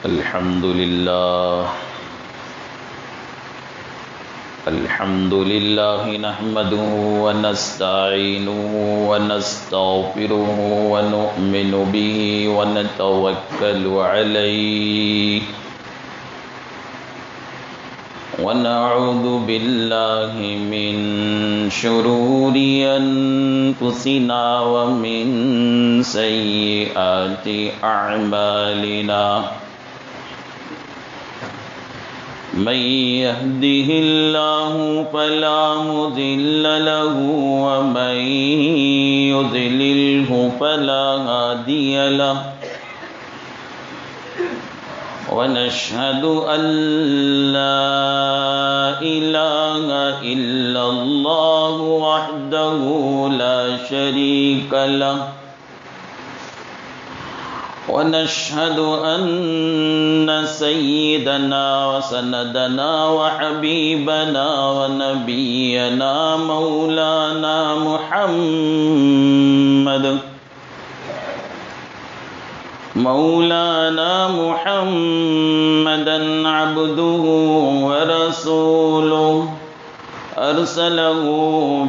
الحمد لله نحمده ونستعينه ونستغفره ونؤمن به ونتوكل عليه ونعوذ بالله من شرور أنفسنا ومن سيئات أعمالنا من يهده الله فلا مضل له ومن يضلله فلا هادي له ونشهد أن لا إله إلا الله وحده لا شريك له ونشهد أن سيدنا وسندنا وحبيبنا ونبينا مولانا محمدا عبده ورسوله أرسله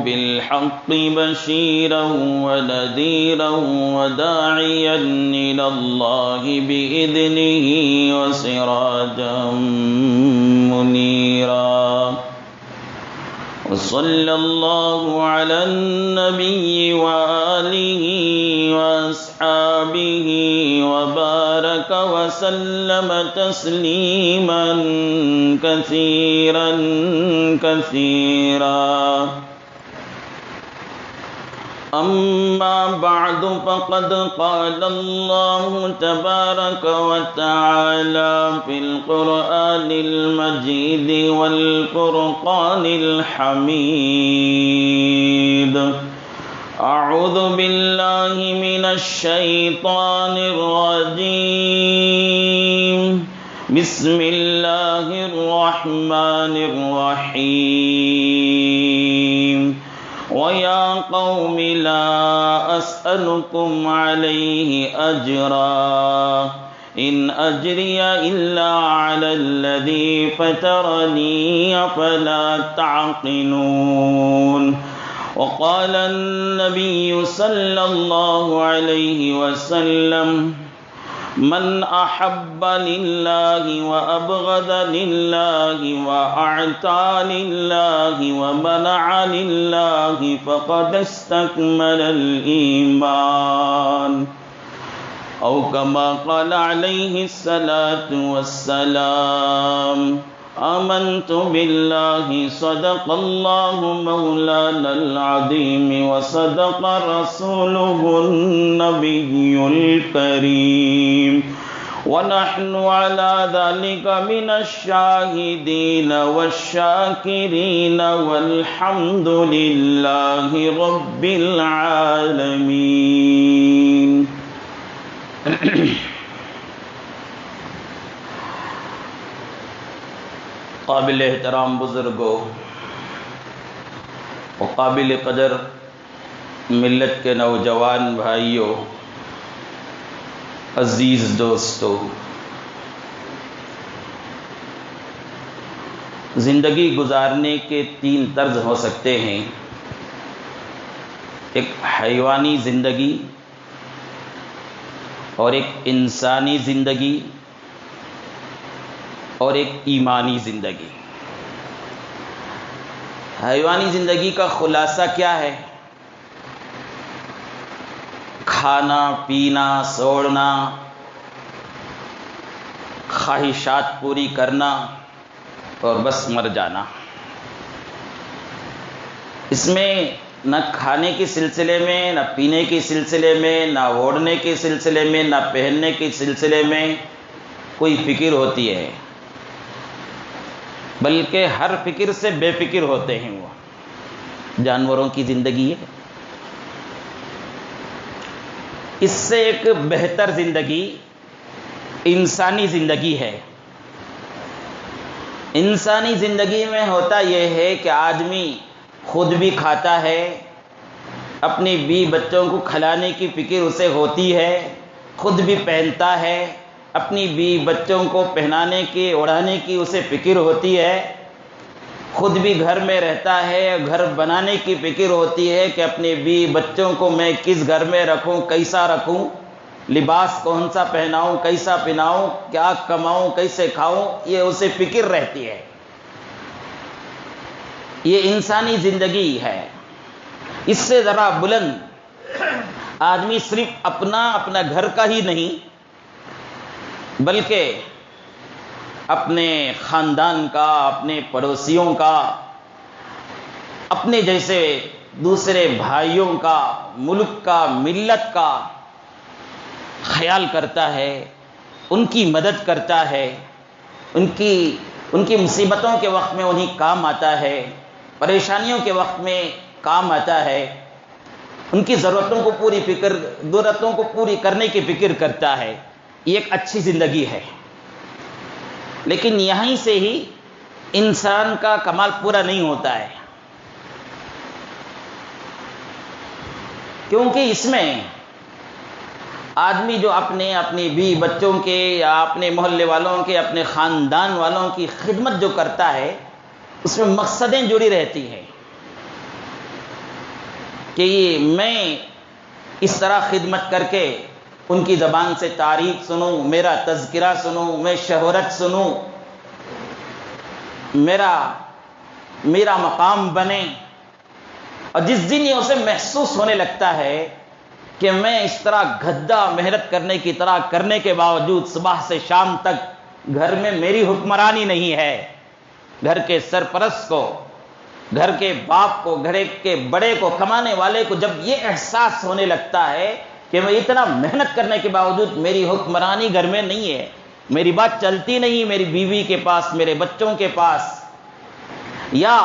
بالحق بشيرا ونذيرا وداعيا إلى الله بإذنه وسراجا منيرا وصلى الله على النبي وآله وأصحابه وبارك وسلم تسليما كثيرا كثيرا أما بعد فقد قال الله تبارك وتعالى في القرآن المجيد والفرقان الحميد أعوذ بالله من الشيطان الرجيم بسم الله الرحمن الرحيم ويا قوم لا أسألكم عليه أجرا إن أجري إلا على الذي فطرني أفلا تعقلون وقال النبي صلى الله عليه وسلم من أحب لله وأبغض لله وأعطى لله ومنع لله فقد استكمل الإيمان أو كما قال عليه الصلاة والسلام آمنت بالله صدق الله مولانا العظيم وصدق رسوله النبي الكريم ونحن على ذلك من الشاهدين والشاكرين والحمد لله رب العالمين قابل احترام بزرگوں و قابل قدر ملت کے نوجوان بھائیوں، عزیز دوستو، زندگی گزارنے کے 3 طرز ہو سکتے ہیں، ایک حیوانی زندگی اور ایک انسانی زندگی اور ایک ایمانی زندگی۔ حیوانی زندگی کا خلاصہ کیا ہے؟ کھانا پینا سوڑنا، خواہشات پوری کرنا اور بس مر جانا۔ اس میں نہ کھانے کے سلسلے میں، نہ پینے کے سلسلے میں، نہ اوڑھنے کے سلسلے میں، نہ پہننے کے سلسلے میں کوئی فکر ہوتی ہے، بلکہ ہر فکر سے بے فکر ہوتے ہیں۔ وہ جانوروں کی زندگی ہے۔ اس سے ایک بہتر زندگی انسانی زندگی ہے۔ انسانی زندگی میں ہوتا یہ ہے کہ آدمی خود بھی کھاتا ہے، اپنی بیوی بچوں کو کھلانے کی فکر اسے ہوتی ہے، خود بھی پہنتا ہے اپنی بیوی بچوں کو پہنانے کی اڑانے کی اسے فکر ہوتی ہے، خود بھی گھر میں رہتا ہے، گھر بنانے کی فکر ہوتی ہے کہ اپنے بیوی بچوں کو میں کس گھر میں رکھوں، کیسا رکھوں، لباس کون سا پہناؤں، کیسا پہناؤں، کیا کماؤں، کیسے کھاؤں، یہ اسے فکر رہتی ہے۔ یہ انسانی زندگی ہے۔ اس سے ذرا بلند آدمی صرف اپنا گھر کا ہی نہیں بلکہ اپنے خاندان کا، اپنے پڑوسیوں کا، اپنے جیسے دوسرے بھائیوں کا، ملک کا، ملت کا خیال کرتا ہے، ان کی مدد کرتا ہے، ان کی مصیبتوں کے وقت میں انہیں کام آتا ہے، پریشانیوں کے وقت میں کام آتا ہے، ان کی ضرورتوں کو پوری کرنے کی فکر کرتا ہے۔ یہ ایک اچھی زندگی ہے، لیکن یہیں سے ہی انسان کا کمال پورا نہیں ہوتا ہے، کیونکہ اس میں آدمی جو اپنی بیوی بچوں کے یا اپنے محلے والوں کے، اپنے خاندان والوں کی خدمت جو کرتا ہے، اس میں مقصدیں جڑی رہتی ہیں کہ میں اس طرح خدمت کر کے ان کی زبان سے تعریف سنوں، میرا تذکرہ سنوں، میں شہرت سنوں، میرا مقام بنے۔ اور جس دن یہ اسے محسوس ہونے لگتا ہے کہ میں اس طرح گھدا محنت کرنے کے باوجود صبح سے شام تک گھر میں میری حکمرانی نہیں ہے، گھر کے سرپرست کو، گھر کے باپ کو، گھر کے بڑے کو، کمانے والے کو جب یہ احساس ہونے لگتا ہے کہ میں اتنا محنت کرنے کے باوجود میری حکمرانی گھر میں نہیں ہے، میری بات چلتی نہیں میری بیوی کے پاس، میرے بچوں کے پاس، یا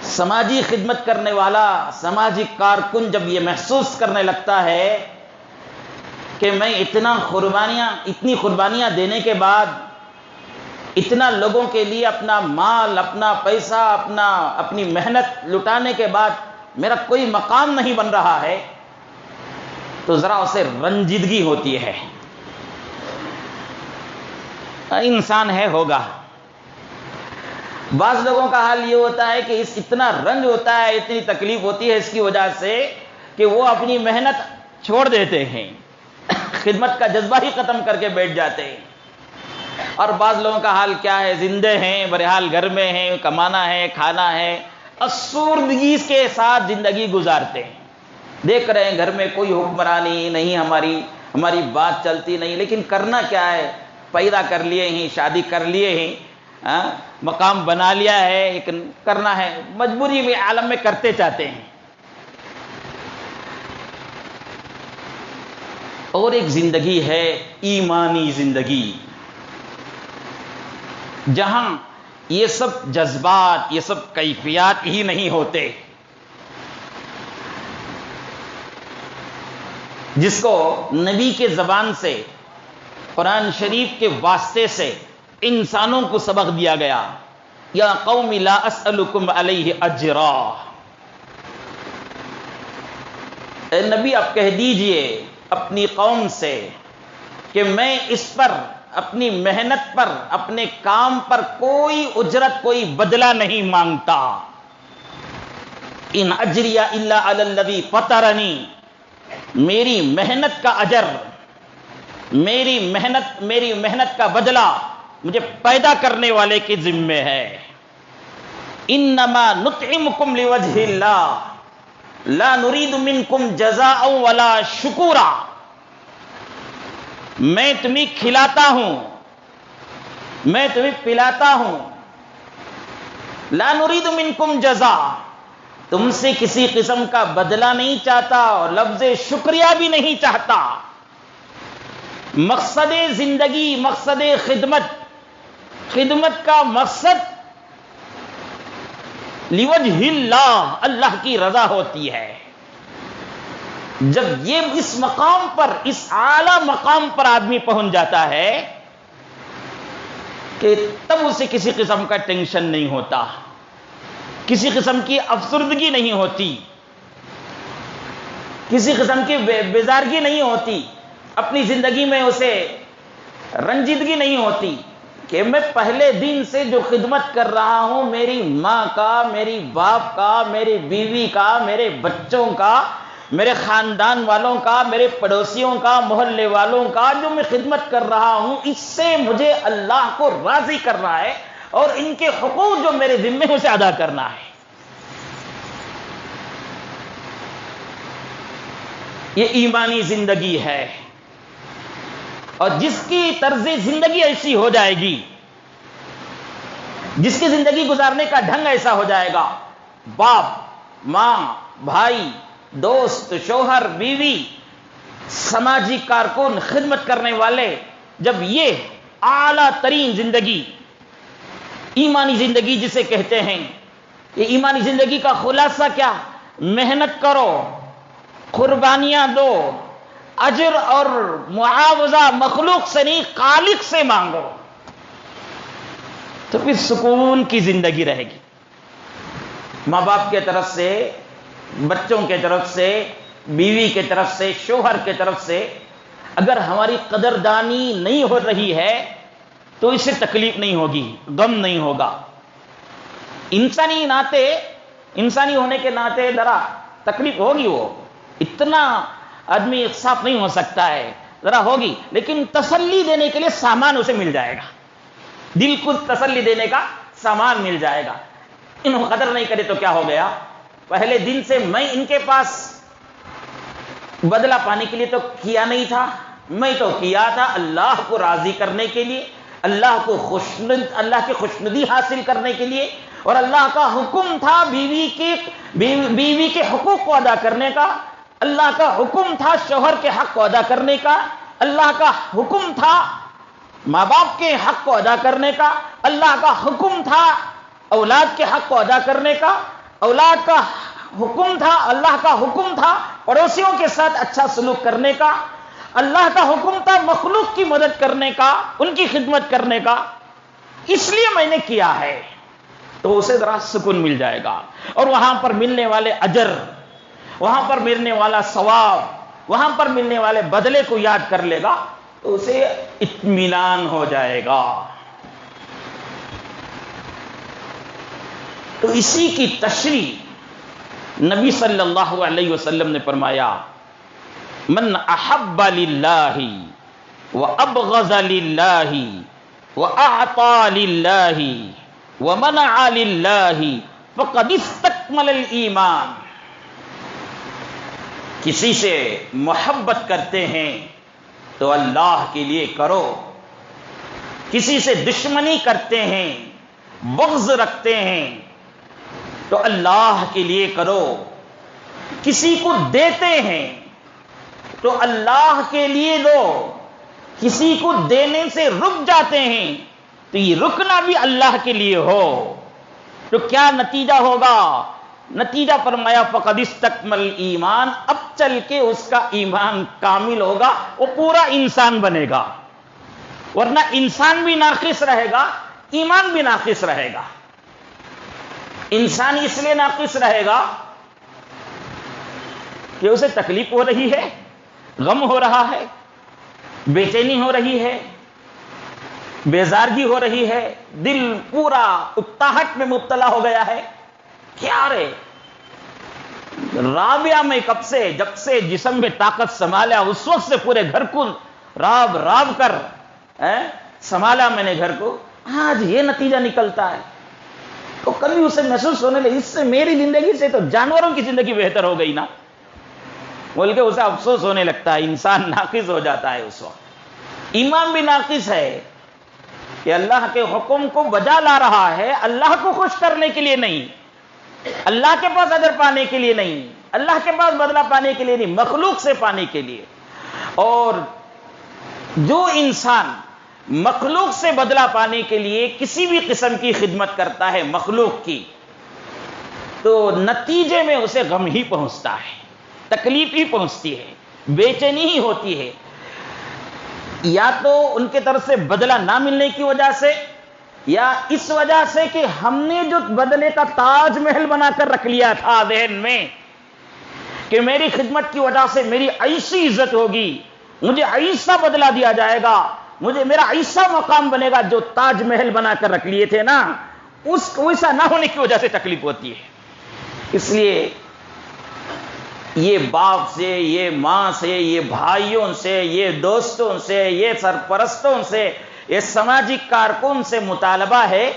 سماجی خدمت کرنے والا سماجی کارکن جب یہ محسوس کرنے لگتا ہے کہ میں اتنی قربانیاں دینے کے بعد، اتنا لوگوں کے لیے اپنا مال، اپنا پیسہ، اپنی محنت لٹانے کے بعد میرا کوئی مقام نہیں بن رہا ہے، تو ذرا اسے رنجیدگی ہوتی ہے۔ انسان ہے، ہوگا۔ بعض لوگوں کا حال یہ ہوتا ہے کہ اتنا رنج ہوتا ہے، اتنی تکلیف ہوتی ہے اس کی وجہ سے کہ وہ اپنی محنت چھوڑ دیتے ہیں، خدمت کا جذبہ ہی ختم کر کے بیٹھ جاتے ہیں۔ اور بعض لوگوں کا حال کیا ہے، زندے ہیں، بہرحال گھر میں ہیں، کمانا ہے، کھانا ہے، افسردگی کے ساتھ زندگی گزارتے ہیں، دیکھ رہے ہیں گھر میں کوئی حکمرانی نہیں، ہماری بات چلتی نہیں، لیکن کرنا کیا ہے، پیدا کر لیے ہیں، شادی کر لیے ہیں، مقام بنا لیا ہے، لیکن کرنا ہے، مجبوری میں عالم میں کرتے چاہتے ہیں۔ اور ایک زندگی ہے ایمانی زندگی، جہاں یہ سب جذبات، یہ سب کیفیات ہی نہیں ہوتے، جس کو نبی کے زبان سے، قرآن شریف کے واسطے سے انسانوں کو سبق دیا گیا۔ یا قوم لا اسألکم علیہ اجرا، اے نبی آپ کہہ دیجئے اپنی قوم سے کہ میں اس پر، اپنی محنت پر، اپنے کام پر کوئی اجرت، کوئی بدلہ نہیں مانگتا۔ ان اجریہ الا علی الذی فطرنی، میری محنت کا اجر، میری محنت کا بدلہ مجھے پیدا کرنے والے کے ذمے ہے۔ انما نطعمکم لوجہ اللہ لا نرید منکم جزاء ولا شکورا، میں تمہیں کھلاتا ہوں، میں تمہیں پلاتا ہوں، لا نرید منکم جزاء، تم سے کسی قسم کا بدلہ نہیں چاہتا، اور لفظ شکریہ بھی نہیں چاہتا۔ مقصد زندگی، مقصد خدمت کا مقصد لوجہ اللہ، اللہ کی رضا ہوتی ہے۔ جب یہ اس مقام پر، اس اعلی مقام پر آدمی پہنچ جاتا ہے کہ تب اسے کسی قسم کا ٹینشن نہیں ہوتا، کسی قسم کی افسردگی نہیں ہوتی، کسی قسم کی بیزارگی نہیں ہوتی، اپنی زندگی میں اسے رنجیدگی نہیں ہوتی کہ میں پہلے دن سے جو خدمت کر رہا ہوں، میری ماں کا، میری باپ کا، میری بیوی کا، میرے بچوں کا، میرے خاندان والوں کا، میرے پڑوسیوں کا، محلے والوں کا جو میں خدمت کر رہا ہوں، اس سے مجھے اللہ کو راضی کرنا ہے اور ان کے حقوق جو میرے ذمے ہیں اسے ادا کرنا ہے۔ یہ ایمانی زندگی ہے، اور جس کی طرز زندگی ایسی ہو جائے گی، جس کی زندگی گزارنے کا ڈھنگ ایسا ہو جائے گا، باپ، ماں، بھائی، دوست، شوہر، بیوی، سماجی کارکن، خدمت کرنے والے، جب یہ اعلیٰ ترین زندگی، ایمانی زندگی جسے کہتے ہیں، یہ ایمانی زندگی کا خلاصہ کیا؟ محنت کرو، قربانیاں دو، اجر اور معاوضہ مخلوق سے نہیں خالق سے مانگو، تو پھر سکون کی زندگی رہے گی۔ ماں باپ کے طرف سے، بچوں کے طرف سے، بیوی کے طرف سے، شوہر کے طرف سے اگر ہماری قدردانی نہیں ہو رہی ہے تو اس سے تکلیف نہیں ہوگی، غم نہیں ہوگا۔ انسانی ناطے، انسانی ہونے کے ناطے ذرا تکلیف ہوگی، وہ اتنا آدمی ایک ساتھ نہیں ہو سکتا ہے، ذرا ہوگی، لیکن تسلی دینے کے لیے سامان اسے مل جائے گا، دل کو تسلی دینے کا سامان مل جائے گا۔ انہوں قدر نہیں کرے تو کیا ہو گیا؟ پہلے دن سے میں ان کے پاس بدلہ پانے کے لیے تو کیا نہیں تھا، میں تو کیا تھا اللہ کو راضی کرنے کے لیے، اللہ کی خوشنودی حاصل کرنے کے لیے، اور اللہ کا حکم تھا بیوی کے حقوق کو ادا کرنے کا، اللہ کا حکم تھا شوہر کے حق کو ادا کرنے کا، اللہ کا حکم تھا ماں باپ کے حق کو ادا کرنے کا، اللہ کا حکم تھا اولاد کے حق کو ادا کرنے کا، اولاد کا حکم تھا، اللہ کا حکم تھا پڑوسیوں کے ساتھ اچھا سلوک کرنے کا، اللہ کا حکم تھا مخلوق کی مدد کرنے کا، ان کی خدمت کرنے کا، اس لیے میں نے کیا ہے، تو اسے ذرا سکون مل جائے گا، اور وہاں پر ملنے والے اجر، وہاں پر ملنے والا ثواب، وہاں پر ملنے والے بدلے کو یاد کر لے گا تو اسے اطمینان ہو جائے گا۔ تو اسی کی تشریح نبی صلی اللہ علیہ وسلم نے فرمایا، من احب للہ وابغض للہ واعطى للہ ومنع للہ فقد استکمل الایمان۔ کسی سے محبت کرتے ہیں تو اللہ کے لیے کرو، کسی سے دشمنی کرتے ہیں، بغض رکھتے ہیں تو اللہ کے لیے کرو، کسی کو دیتے ہیں تو اللہ کے لیے دو، کسی کو دینے سے رک جاتے ہیں تو یہ رکنا بھی اللہ کے لیے ہو، تو کیا نتیجہ ہوگا؟ نتیجہ فرمایا فقد استکمل ایمان، اب چل کے اس کا ایمان کامل ہوگا، وہ پورا انسان بنے گا، ورنہ انسان بھی ناقص رہے گا، ایمان بھی ناقص رہے گا۔ انسان اس لیے ناقص رہے گا کہ اسے تکلیف ہو رہی ہے، غم ہو رہا ہے، بے چینی ہو رہی ہے، بیزارگی ہو رہی ہے، دل پورا اکتاہٹ میں مبتلا ہو گیا ہے۔ کیا رے رابعہ میں کب سے، جب سے جسم میں طاقت سنبھالا اس وقت سے پورے گھر کو راب راب کر سنبھالا میں نے گھر کو، آج یہ نتیجہ نکلتا ہے، تو کبھی اسے محسوس ہونے لگے اس سے میری زندگی سے تو جانوروں کی زندگی بہتر ہو گئی نا، بول کے اسے افسوس ہونے لگتا ہے، انسان ناقص ہو جاتا ہے اس وقت۔ ایمان بھی ناقص ہے کہ اللہ کے حکم کو بجا لا رہا ہے، اللہ کو خوش کرنے کے لیے نہیں، اللہ کے پاس اجر پانے کے لیے نہیں، اللہ کے پاس بدلہ پانے کے لیے نہیں، مخلوق سے پانے کے لیے۔ اور جو انسان مخلوق سے بدلہ پانے کے لیے کسی بھی قسم کی خدمت کرتا ہے مخلوق کی، تو نتیجے میں اسے غم ہی پہنچتا ہے، تکلیف ہی پہنچتی ہے، بے چینی ہی ہوتی ہے، یا تو ان کے طرف سے بدلہ نہ ملنے کی وجہ سے، یا اس وجہ سے کہ ہم نے جو بدلے کا تاج محل بنا کر رکھ لیا تھا ذہن میں کہ میری خدمت کی وجہ سے میری ایسی عزت ہوگی، مجھے ایسا بدلہ دیا جائے گا، مجھے میرا ایسا مقام بنے گا جو تاج محل بنا کر رکھ لیے تھے نا، اس ویسا نہ ہونے کی وجہ سے تکلیف ہوتی ہے۔ اس لیے یہ باپ سے، یہ ماں سے، یہ بھائیوں سے، یہ دوستوں سے، یہ سرپرستوں سے، یہ سماجی کارکن سے مطالبہ ہے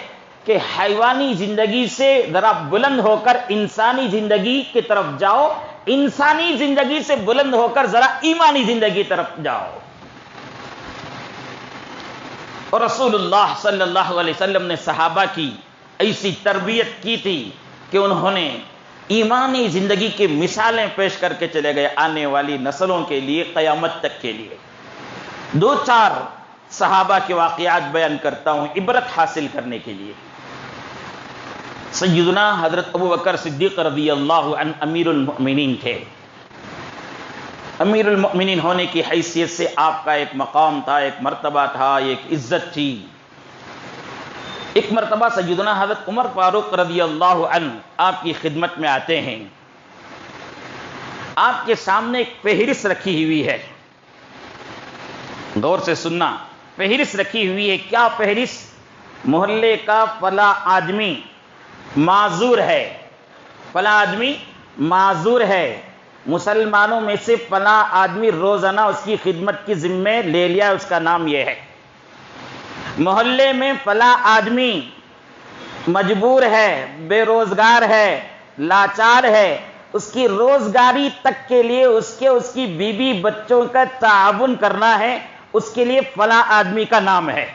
کہ حیوانی زندگی سے ذرا بلند ہو کر انسانی زندگی کی طرف جاؤ، انسانی زندگی سے بلند ہو کر ذرا ایمانی زندگی کی طرف جاؤ۔ اور رسول اللہ صلی اللہ علیہ وسلم نے صحابہ کی ایسی تربیت کی تھی کہ انہوں نے ایمانی زندگی کی مثالیں پیش کر کے چلے گئے آنے والی نسلوں کے لیے، قیامت تک کے لیے۔ دو چار صحابہ کے واقعات بیان کرتا ہوں عبرت حاصل کرنے کے لیے۔ سیدنا حضرت ابوبکر صدیق رضی اللہ عنہ امیر المؤمنین تھے۔ امیر المؤمنین ہونے کی حیثیت سے آپ کا ایک مقام تھا، ایک مرتبہ تھا، ایک عزت تھی۔ ایک مرتبہ سیدنا حضرت عمر فاروق رضی اللہ عنہ آپ کی خدمت میں آتے ہیں۔ آپ کے سامنے ایک فہرست رکھی ہوئی ہے، غور سے سننا، فہرست رکھی ہوئی ہے۔ کیا فہرست؟ محلے کا فلاں آدمی معذور ہے، فلاں آدمی معذور ہے، مسلمانوں میں سے فلاں آدمی روزانہ اس کی خدمت کی ذمہ لے لیا، اس کا نام یہ ہے۔ محلے میں فلاں آدمی مجبور ہے، بے روزگار ہے، لاچار ہے، اس کی روزگاری تک کے لیے اس کی بیوی بچوں کا تعاون کرنا ہے، اس کے لیے فلاں آدمی کا نام ہے۔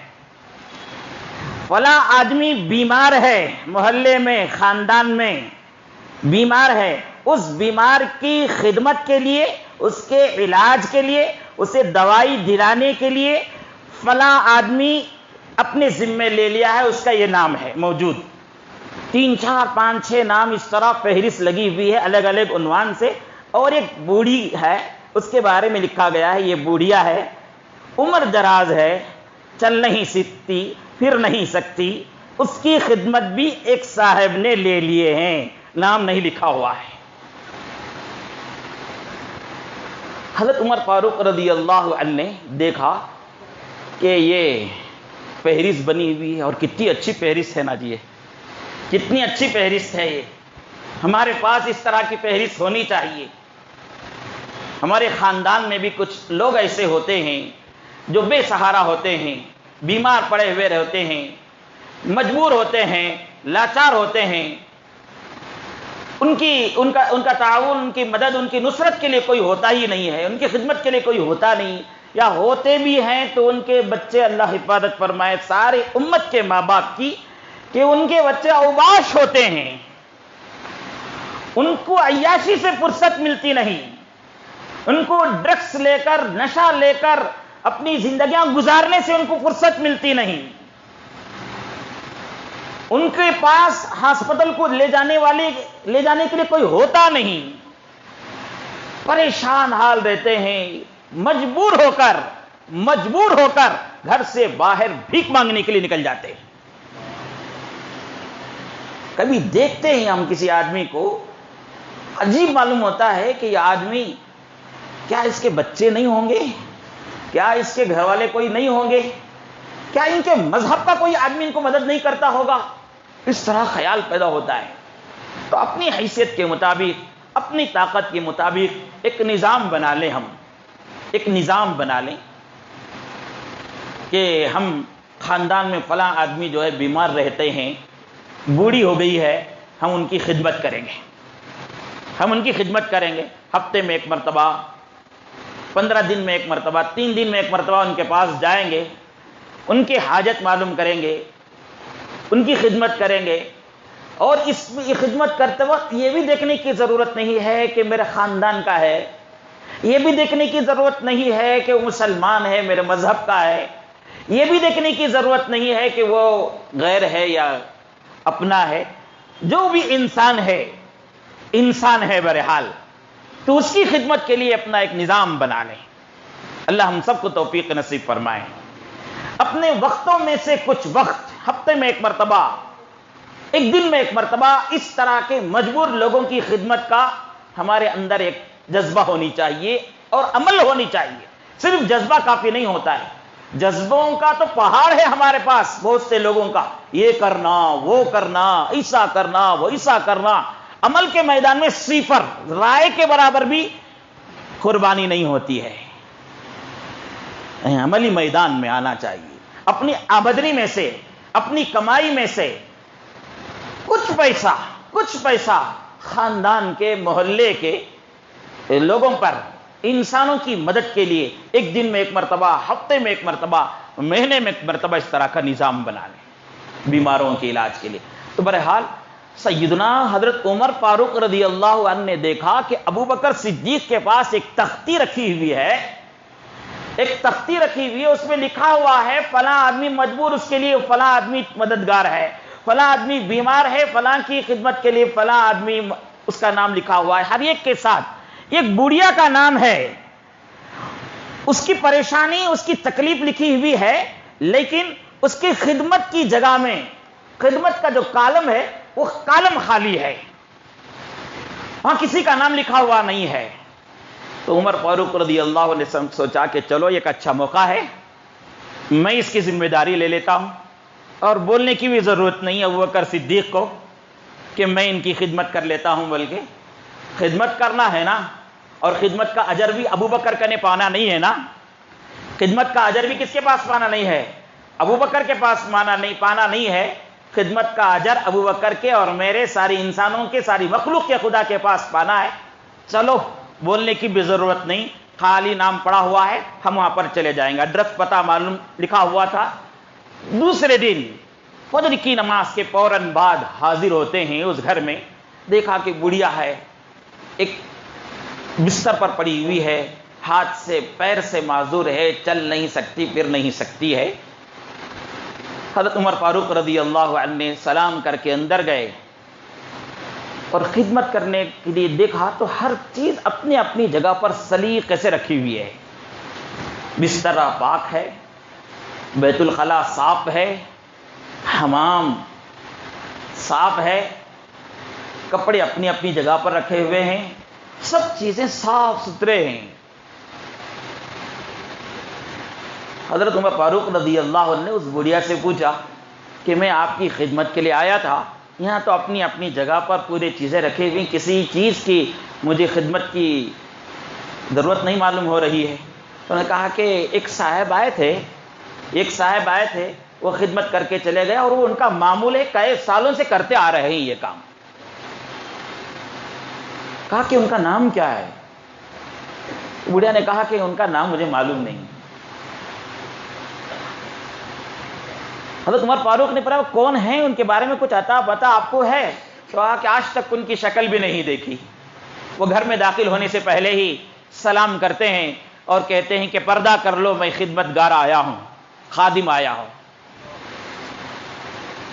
فلاں آدمی بیمار ہے، محلے میں، خاندان میں بیمار ہے، اس بیمار کی خدمت کے لیے، اس کے علاج کے لیے، اسے دوائی دلانے کے لیے فلاں آدمی اپنے ذمہ لے لیا ہے، اس کا یہ نام ہے موجود۔ 3 4 5 6 نام اس طرح فہرست لگی ہوئی ہے الگ الگ عنوان سے۔ اور ایک بوڑھی ہے، اس کے بارے میں لکھا گیا ہے، یہ بوڑھیا ہے، عمر دراز ہے، چل نہیں سکتی، پھر نہیں سکتی، اس کی خدمت بھی ایک صاحب نے لے لیے ہیں، نام نہیں لکھا ہوا ہے۔ حضرت عمر فاروق رضی اللہ عنہ نے دیکھا کہ یہ فہرست بنی ہوئی ہے، اور کتنی اچھی فہرست ہے نا جی، کتنی اچھی فہرست ہے یہ، ہمارے پاس اس طرح کی فہرست ہونی چاہیے۔ ہمارے خاندان میں بھی کچھ لوگ ایسے ہوتے ہیں جو بے سہارا ہوتے ہیں، بیمار پڑے ہوئے رہتے ہیں، مجبور ہوتے ہیں، لاچار ہوتے ہیں، ان کا تعاون، ان کی مدد، ان کی نصرت کے لیے کوئی ہوتا ہی نہیں ہے، ان کی خدمت کے لیے کوئی ہوتا نہیں، یا ہوتے بھی ہیں تو ان کے بچے، اللہ حفاظت فرمائے ساری امت کے ماں باپ کی، کہ ان کے بچے اوباش ہوتے ہیں، ان کو عیاشی سے فرصت ملتی نہیں، ان کو ڈرگس لے کر، نشہ لے کر اپنی زندگیاں گزارنے سے ان کو فرصت ملتی نہیں، ان کے پاس ہاسپٹل کو لے جانے کے لیے کوئی ہوتا نہیں، پریشان حال رہتے ہیں، مجبور ہو کر گھر سے باہر بھیک مانگنے کے لیے نکل جاتے ہیں۔ کبھی دیکھتے ہیں ہم کسی آدمی کو، عجیب معلوم ہوتا ہے کہ یہ آدمی، کیا اس کے بچے نہیں ہوں گے؟ کیا اس کے گھر والے کوئی نہیں ہوں گے؟ کیا ان کے مذہب کا کوئی آدمی ان کو مدد نہیں کرتا ہوگا؟ اس طرح خیال پیدا ہوتا ہے۔ تو اپنی حیثیت کے مطابق، اپنی طاقت کے مطابق ایک نظام بنا لیں، ہم ایک نظام بنا لیں کہ ہم خاندان میں فلاں آدمی جو ہے بیمار رہتے ہیں، بوڑھی ہو گئی ہے، ہم ان کی خدمت کریں گے، ہم ان کی خدمت کریں گے، ہفتے میں ایک مرتبہ، 15 دن میں ایک مرتبہ، 3 دن میں ایک مرتبہ ان کے پاس جائیں گے، ان کی حاجت معلوم کریں گے، ان کی خدمت کریں گے۔ اور اس میں خدمت کرتے وقت یہ بھی دیکھنے کی ضرورت نہیں ہے کہ میرے خاندان کا ہے، یہ بھی دیکھنے کی ضرورت نہیں ہے کہ وہ مسلمان ہے، میرے مذہب کا ہے، یہ بھی دیکھنے کی ضرورت نہیں ہے کہ وہ غیر ہے یا اپنا ہے، جو بھی انسان ہے بہرحال، تو اس کی خدمت کے لیے اپنا ایک نظام بنا لیں۔ اللہ ہم سب کو توفیق نصیب فرمائے۔ اپنے وقتوں میں سے کچھ وقت، ہفتے میں ایک مرتبہ، ایک دن میں ایک مرتبہ، اس طرح کے مجبور لوگوں کی خدمت کا ہمارے اندر ایک جذبہ ہونی چاہیے اور عمل ہونی چاہیے۔ صرف جذبہ کافی نہیں ہوتا ہے، جذبوں کا تو پہاڑ ہے ہمارے پاس بہت سے لوگوں کا، یہ کرنا وہ کرنا، ایسا کرنا وہ ایسا کرنا، عمل کے میدان میں صفر، رائے کے برابر بھی قربانی نہیں ہوتی ہے۔ عملی میدان میں آنا چاہیے، اپنی آمدنی میں سے، اپنی کمائی میں سے کچھ پیسہ خاندان کے، محلے کے لوگوں پر، انسانوں کی مدد کے لیے ایک دن میں ایک مرتبہ، ہفتے میں ایک مرتبہ، مہینے میں ایک مرتبہ اس طرح کا نظام بنا لیں بیماروں کے علاج کے لیے۔ تو بہرحال سیدنا حضرت عمر فاروق رضی اللہ عنہ نے دیکھا کہ ابو بکر صدیق کے پاس ایک تختی رکھی ہوئی ہے، اس میں لکھا ہوا ہے فلاں آدمی مجبور، اس کے لیے فلاں آدمی مددگار ہے، فلاں آدمی بیمار ہے، فلاں کی خدمت کے لیے فلاں آدمی، اس کا نام لکھا ہوا ہے، ہر ایک کے ساتھ ایک بوڑھیا کا نام ہے، اس کی پریشانی، اس کی تکلیف لکھی ہوئی ہے، لیکن اس کی خدمت کی جگہ میں، خدمت کا جو کالم ہے وہ کالم خالی ہے، وہاں کسی کا نام لکھا ہوا نہیں ہے۔ تو عمر فاروق رضی اللہ عنہ نے سوچا کہ چلو ایک اچھا موقع ہے، میں اس کی ذمہ داری لے لیتا ہوں، اور بولنے کی بھی ضرورت نہیں ہے ابوبکر صدیق کو کہ میں ان کی خدمت کر لیتا ہوں، بلکہ خدمت کرنا ہے نا، اور خدمت کا اجر بھی ابوبکر کا نے پانا نہیں ہے نا، خدمت کا اجر بھی کس کے پاس پانا نہیں ہے؟ ابوبکر کے پاس پانا نہیں ہے، خدمت کا اجر ابوبکر کے اور میرے، ساری انسانوں کے، ساری مخلوق کے خدا کے پاس پانا ہے۔ چلو بولنے کی بھی ضرورت نہیں، خالی نام پڑا ہوا ہے، ہم وہاں پر چلے جائیں گے، ایڈریس پتہ معلوم لکھا ہوا تھا۔ دوسرے دن فجر کی نماز کے فوراً بعد حاضر ہوتے ہیں اس گھر میں، دیکھا کہ بڑھیا ہے، ایک بستر پر پڑی ہوئی ہے، ہاتھ سے پیر سے معذور ہے، چل نہیں سکتی، پھر نہیں سکتی ہے۔ حضرت عمر فاروق رضی اللہ عنہ نے سلام کر کے اندر گئے اور خدمت کرنے کے لیے دیکھا تو ہر چیز اپنی اپنی جگہ پر سلیقے سے رکھی ہوئی ہے، بستر پاک ہے، بیت الخلا صاف ہے، حمام صاف ہے، کپڑے اپنی اپنی جگہ پر رکھے ہوئے ہیں، سب چیزیں صاف ستھرے ہیں۔ حضرت عمر فاروق رضی اللہ عنہ نے اس بڑھیا سے پوچھا کہ میں آپ کی خدمت کے لیے آیا تھا، یہاں تو اپنی اپنی جگہ پر پوری چیزیں رکھی ہوئی، کسی چیز کی مجھے خدمت کی ضرورت نہیں معلوم ہو رہی ہے۔ تو انہوں نے کہا کہ ایک صاحب آئے تھے، وہ خدمت کر کے چلے گئے، اور وہ ان کا معمول ہے، کئی سالوں سے کرتے آ رہے ہیں یہ کام۔ کہا کہ ان کا نام کیا ہے؟ بوڑھیا نے کہا کہ ان کا نام مجھے معلوم نہیں۔ حضرت عمر فاروق نے پوچھا کون ہیں، ان کے بارے میں کچھ عطا پتہ آپ کو ہے؟ تو کہا کہ آج تک ان کی شکل بھی نہیں دیکھی۔ وہ گھر میں داخل ہونے سے پہلے ہی سلام کرتے ہیں اور کہتے ہیں کہ پردہ کر لو، میں خدمت گار آیا ہوں، خادم آیا ہوں،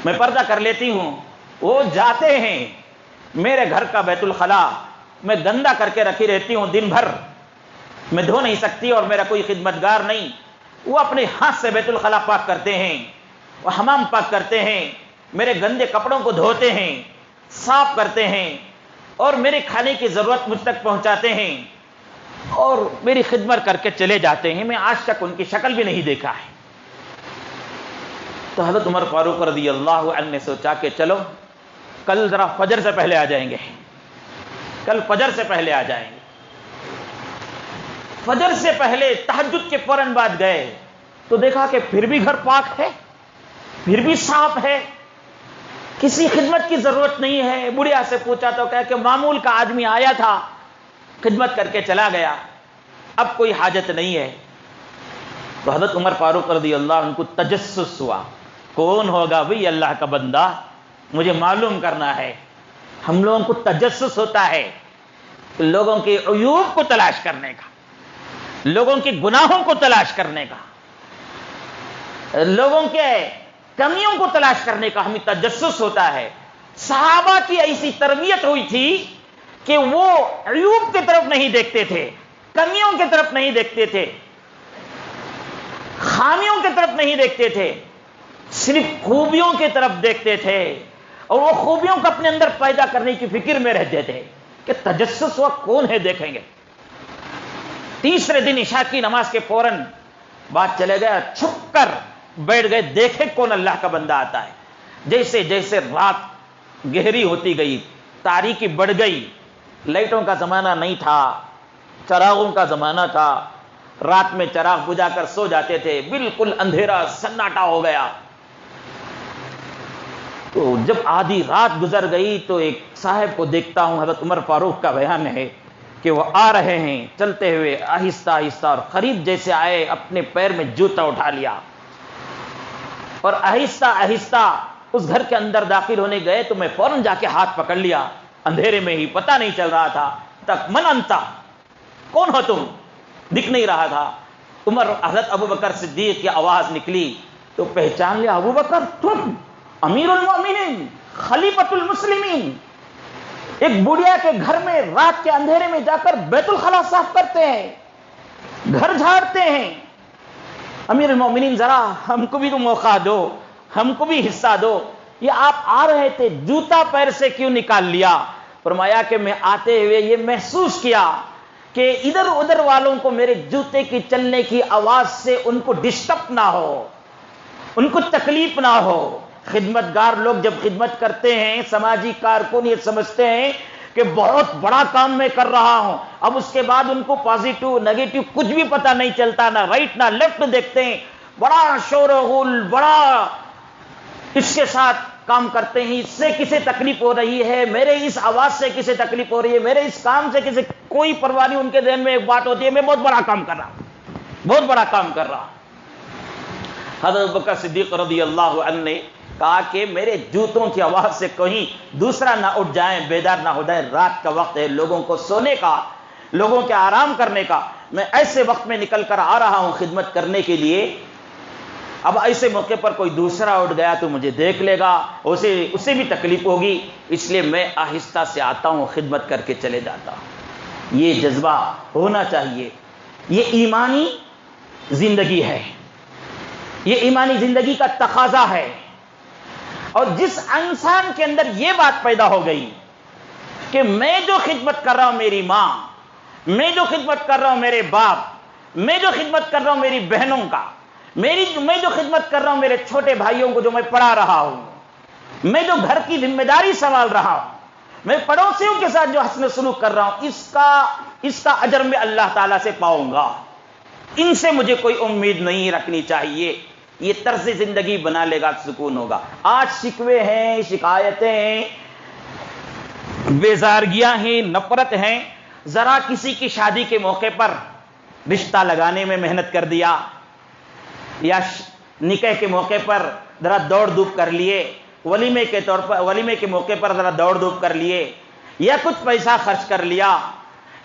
میں پردہ کر لیتی ہوں۔ وہ جاتے ہیں، میرے گھر کا بیت الخلا میں گندا کر کے رکھی رہتی ہوں، دن بھر میں دھو نہیں سکتی اور میرا کوئی خدمتگار نہیں، وہ اپنے ہاتھ سے بیت الخلا پاک کرتے ہیں، وہ حمام پاک کرتے ہیں، میرے گندے کپڑوں کو دھوتے ہیں، صاف کرتے ہیں، اور میرے کھانے کی ضرورت مجھ تک پہنچاتے ہیں، اور میری خدمت کر کے چلے جاتے ہیں، میں آج تک ان کی شکل بھی نہیں دیکھا ہے۔ تو حضرت عمر فاروق رضی اللہ عنہ نے سوچا کہ چلو کل ذرا فجر سے پہلے آ جائیں گے، کل فجر سے پہلے آ جائیں گے۔ فجر سے پہلے تہجد کے فوراً بعد گئے تو دیکھا کہ پھر بھی گھر پاک ہے، پھر بھی صاف ہے، کسی خدمت کی ضرورت نہیں ہے۔ بڑھیا سے پوچھا تو کہا کہ معمول کا آدمی آیا تھا، خدمت کر کے چلا گیا، اب کوئی حاجت نہیں ہے۔ تو حضرت عمر فاروق رضی اللہ عنہ کو تجسس ہوا، کون ہوگا بھئی اللہ کا بندہ، مجھے معلوم کرنا ہے۔ ہم لوگوں کو تجسس ہوتا ہے لوگوں کے عیوب کو تلاش کرنے کا، لوگوں کے گناہوں کو تلاش کرنے کا، لوگوں کے کمیوں کو تلاش کرنے کا ہمیں تجسس ہوتا ہے۔ صحابہ کی ایسی تربیت ہوئی تھی کہ وہ عیوب کی طرف نہیں دیکھتے تھے، کمیوں کی طرف نہیں دیکھتے تھے، خامیوں کی طرف نہیں دیکھتے تھے، صرف خوبیوں کی طرف دیکھتے تھے، اور وہ خوبیوں کو اپنے اندر پیدا کرنے کی فکر میں رہتے تھے کہ تجسس ہوا کون ہے دیکھیں گے۔ تیسرے دن عشاء کی نماز کے فوراً بات چلے گیا، چھپ کر بیٹھ گئے، دیکھے کون اللہ کا بندہ آتا ہے۔ جیسے جیسے رات گہری ہوتی گئی، تاریکی بڑھ گئی، لائٹوں کا زمانہ نہیں تھا، چراغوں کا زمانہ تھا، رات میں چراغ بجھا کر سو جاتے تھے، بالکل اندھیرا سناٹا ہو گیا۔ تو جب آدھی رات گزر گئی تو ایک صاحب کو دیکھتا ہوں، حضرت عمر فاروق کا بیان ہے کہ وہ آ رہے ہیں چلتے ہوئے آہستہ آہستہ، اور قریب جیسے آئے اپنے پیر میں جوتا اٹھا لیا اور آہستہ آہستہ اس گھر کے اندر داخل ہونے گئے تو میں فوراً جا کے ہاتھ پکڑ لیا، اندھیرے میں ہی پتہ نہیں چل رہا تھا تک من انتا، کون ہو تم، دکھ نہیں رہا تھا۔ عمر، حضرت ابو بکر صدیق کی آواز نکلی تو پہچان لیا، ابو بکر تم امیر المومنین خلیفۃ المسلمین، ایک بڑھیا کے گھر میں رات کے اندھیرے میں جا کر بیت الخلا صاف کرتے ہیں، گھر جھاڑتے ہیں۔ امیر المومنین ذرا ہم کو بھی تو موقع دو، ہم کو بھی حصہ دو، یہ آپ آ رہے تھے جوتا پیر سے کیوں نکال لیا؟ فرمایا کہ میں آتے ہوئے یہ محسوس کیا کہ ادھر ادھر والوں کو میرے جوتے کی چلنے کی آواز سے ان کو ڈسٹرب نہ ہو، ان کو تکلیف نہ ہو۔ خدمتگار لوگ جب خدمت کرتے ہیں، سماجی کارکن یہ سمجھتے ہیں کہ بہت بڑا کام میں کر رہا ہوں، اب اس کے بعد ان کو پازیٹو نیگیٹو کچھ بھی پتہ نہیں چلتا، نہ رائٹ نہ لیفٹ دیکھتے ہیں، بڑا شور و غل، بڑا اس کے ساتھ کام کرتے ہیں، اس سے کسے تکلیف ہو رہی ہے، میرے اس آواز سے کسے تکلیف ہو رہی ہے، میرے اس کام سے کسے، کوئی پرواہ نہیں۔ ان کے ذہن میں ایک بات ہوتی ہے، میں بہت بڑا کام کر رہا ہوں، بہت بڑا کام کر رہا ہوں۔ حضرت بکر صدیق رضی اللہ عنہ نے کہا کہ میرے جوتوں کی آواز سے کہیں دوسرا نہ اٹھ جائیں، بیدار نہ ہو جائیں، رات کا وقت ہے، لوگوں کو سونے کا، لوگوں کے آرام کرنے کا، میں ایسے وقت میں نکل کر آ رہا ہوں خدمت کرنے کے لیے، اب ایسے موقع پر کوئی دوسرا اٹھ گیا تو مجھے دیکھ لے گا، اسے بھی تکلیف ہوگی، اس لیے میں آہستہ سے آتا ہوں، خدمت کر کے چلے جاتا ہوں۔ یہ جذبہ ہونا چاہیے، یہ ایمانی زندگی ہے، یہ ایمانی زندگی کا تقاضا ہے۔ اور جس انسان کے اندر یہ بات پیدا ہو گئی کہ میں جو خدمت کر رہا ہوں میری ماں، میں جو خدمت کر رہا ہوں میرے باپ، میں جو خدمت کر رہا ہوں میری بہنوں کا، میں جو خدمت کر رہا ہوں میرے چھوٹے بھائیوں کو جو میں پڑھا رہا ہوں، میں جو گھر کی ذمہ داری سنبھال رہا ہوں، میں پڑوسیوں کے ساتھ جو حسن سلوک کر رہا ہوں، اس کا اجر میں اللہ تعالیٰ سے پاؤں گا، ان سے مجھے کوئی امید نہیں رکھنی چاہیے۔ یہ طرز زندگی بنا لے گا، سکون ہوگا۔ آج شکوے ہیں، شکایتیں ہیں، بیزارگیاں ہیں، نفرت ہیں، ذرا کسی کی شادی کے موقع پر رشتہ لگانے میں محنت کر دیا، یا نکاح کے موقع پر ذرا دوڑ دھوپ کر لیے، ولیمے کے موقع پر ذرا دوڑ دھوپ کر لیے، یا کچھ پیسہ خرچ کر لیا،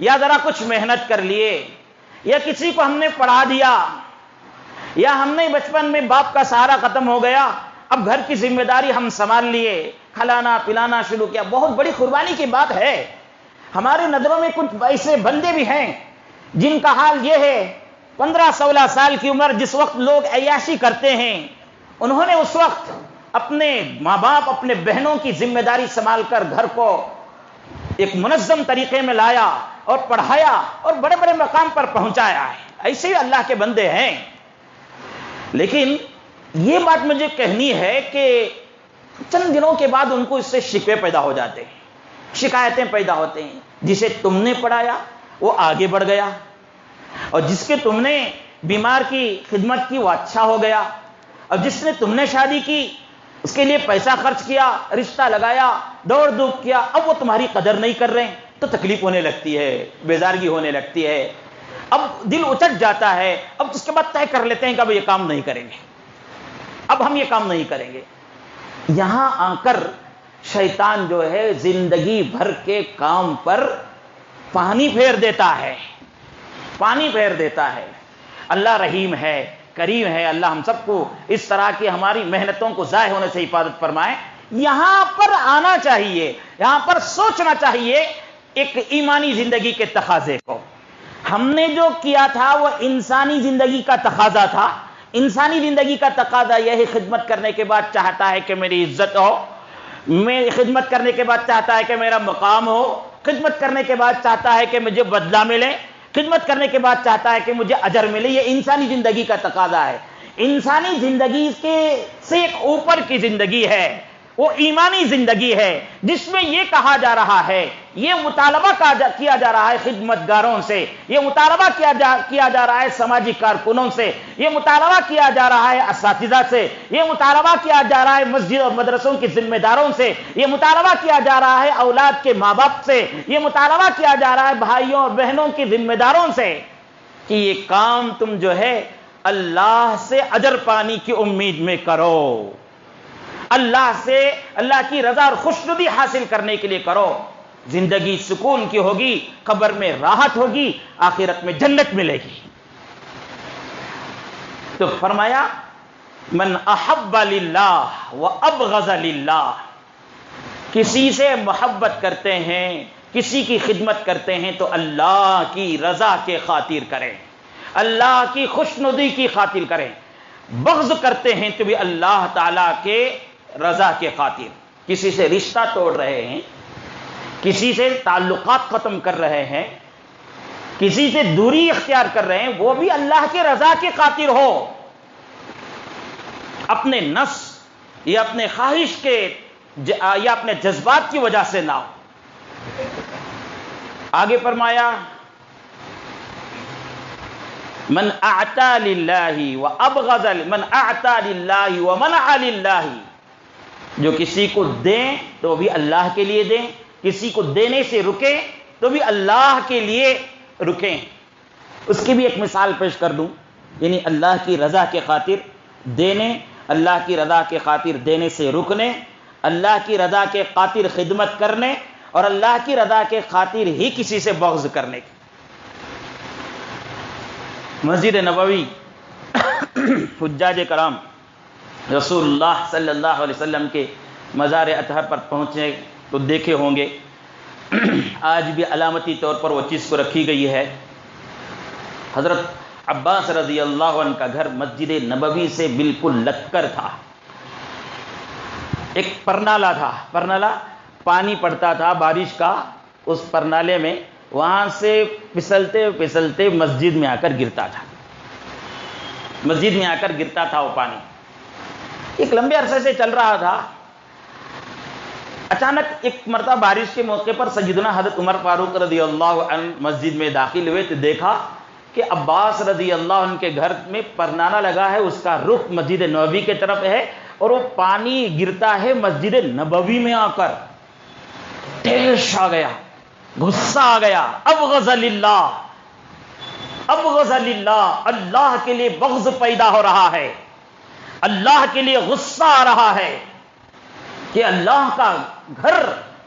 یا ذرا کچھ محنت کر لیے، یا کسی کو ہم نے پڑھا دیا، یا ہم نے بچپن میں باپ کا سہارا ختم ہو گیا، اب گھر کی ذمہ داری ہم سنبھال لیے، کھلانا پلانا شروع کیا، بہت بڑی قربانی کی بات ہے۔ ہمارے نظروں میں کچھ ایسے بندے بھی ہیں جن کا حال یہ ہے، 15-16 سال کی عمر، جس وقت لوگ عیاشی کرتے ہیں، انہوں نے اس وقت اپنے ماں باپ، اپنے بہنوں کی ذمہ داری سنبھال کر گھر کو ایک منظم طریقے میں لایا اور پڑھایا اور بڑے بڑے مقام پر پہنچایا ہے۔ ایسے ہی اللہ کے بندے ہیں، لیکن یہ بات مجھے کہنی ہے کہ چند دنوں کے بعد ان کو اس سے شکوے پیدا ہو جاتے ہیں، شکایتیں پیدا ہوتے ہیں۔ جسے تم نے پڑھایا وہ آگے بڑھ گیا، اور جس کے تم نے بیمار کی خدمت کی وہ اچھا ہو گیا، اور جس نے تم نے شادی کی اس کے لیے پیسہ خرچ کیا، رشتہ لگایا، دوڑ دھوپ کیا، اب وہ تمہاری قدر نہیں کر رہے ہیں، تو تکلیف ہونے لگتی ہے، بیزارگی ہونے لگتی ہے، اب دل اچٹ جاتا ہے، اب اس کے بعد طے کر لیتے ہیں کہ اب یہ کام نہیں کریں گے، اب ہم یہ کام نہیں کریں گے۔ یہاں آ کر شیطان جو ہے زندگی بھر کے کام پر پانی پھیر دیتا ہے، پانی پھیر دیتا ہے۔ اللہ رحیم ہے، کریم ہے، اللہ ہم سب کو اس طرح کی ہماری محنتوں کو ضائع ہونے سے حفاظت فرمائے۔ یہاں پر آنا چاہیے، یہاں پر سوچنا چاہیے ایک ایمانی زندگی کے تقاضے کو۔ ہم نے جو کیا تھا وہ انسانی زندگی کا تقاضا تھا، انسانی زندگی کا تقاضا یہ ہے، خدمت کرنے کے بعد چاہتا ہے کہ میری عزت ہو، میں خدمت کرنے کے بعد چاہتا ہے کہ میرا مقام ہو، خدمت کرنے کے بعد چاہتا ہے کہ مجھے بدلہ ملے، خدمت کرنے کے بعد چاہتا ہے کہ مجھے اجر ملے. یہ انسانی زندگی کا تقاضا ہے. انسانی زندگی سے ایک اوپر کی زندگی ہے, وہ ایمانی زندگی ہے, جس میں یہ کہا جا رہا ہے, یہ مطالبہ کیا جا رہا ہے خدمتگاروں سے, یہ مطالبہ کیا جا رہا ہے سماجی کارکنوں سے, یہ مطالبہ کیا جا رہا ہے اساتذہ سے, یہ مطالبہ کیا جا رہا ہے مسجد اور مدرسوں کے ذمہ داروں سے, یہ مطالبہ کیا جا رہا ہے اولاد کے ماں باپ سے, یہ مطالبہ کیا جا رہا ہے بھائیوں اور بہنوں کے ذمہ داروں سے کہ یہ کام تم جو ہے اللہ سے اجر پانے کی امید میں کرو, اللہ سے اللہ کی رضا اور خوشنودی حاصل کرنے کے لیے کرو. زندگی سکون کی ہوگی, قبر میں راحت ہوگی, آخرت میں جنت ملے گی. تو فرمایا من احب للہ وابغض للہ, کسی سے محبت کرتے ہیں, کسی کی خدمت کرتے ہیں تو اللہ کی رضا کے خاطر کریں, اللہ کی خوشنودی کی خاطر کریں. بغض کرتے ہیں تو بھی اللہ تعالی کے رضا کے خاطر. کسی سے رشتہ توڑ رہے ہیں, کسی سے تعلقات ختم کر رہے ہیں, کسی سے دوری اختیار کر رہے ہیں, وہ بھی اللہ کے رضا کی خاطر ہو, اپنے نفس یا اپنے خواہش کے یا اپنے جذبات کی وجہ سے نہ ہو. آگے فرمایا من اعطى للہ وابغض من اعطى للہ ومنع للہ, جو کسی کو دیں تو بھی اللہ کے لیے دیں, کسی کو دینے سے رکیں تو بھی اللہ کے لیے رکیں. اس کی بھی ایک مثال پیش کر دوں, یعنی اللہ کی رضا کے خاطر دینے, اللہ کی رضا کے خاطر دینے سے رکنے, اللہ کی رضا کے خاطر خدمت کرنے, اور اللہ کی رضا کے خاطر ہی کسی سے بغض کرنے کی. مسجد نبوی حجاج کرام رسول اللہ صلی اللہ علیہ وسلم کے مزار اطہر پر پہنچے تو دیکھے ہوں گے, آج بھی علامتی طور پر وہ چیز کو رکھی گئی ہے. حضرت عباس رضی اللہ عنہ کا گھر مسجد نبوی سے بالکل لگ کر تھا. ایک پرنالا تھا, پرنالا پانی پڑتا تھا بارش کا, اس پرنالے میں وہاں سے پھسلتے پھسلتے مسجد میں آ کر گرتا تھا, مسجد میں آ کر گرتا تھا وہ پانی. ایک لمبے عرصے سے چل رہا تھا. اچانک ایک مرتبہ بارش کے موقع پر سیدنا حضرت عمر فاروق رضی اللہ عنہ مسجد میں داخل ہوئے تو دیکھا کہ عباس رضی اللہ عنہ کے گھر میں پرنالا لگا ہے, اس کا رخ مسجد نبوی کی طرف ہے, اور وہ پانی گرتا ہے مسجد نبوی میں آ کر. ٹیش آ گیا, غصہ آ گیا. ابغض للہ, ابغض للہ, اللہ کے لیے بغض پیدا ہو رہا ہے, اللہ کے لیے غصہ آ رہا ہے کہ اللہ کا گھر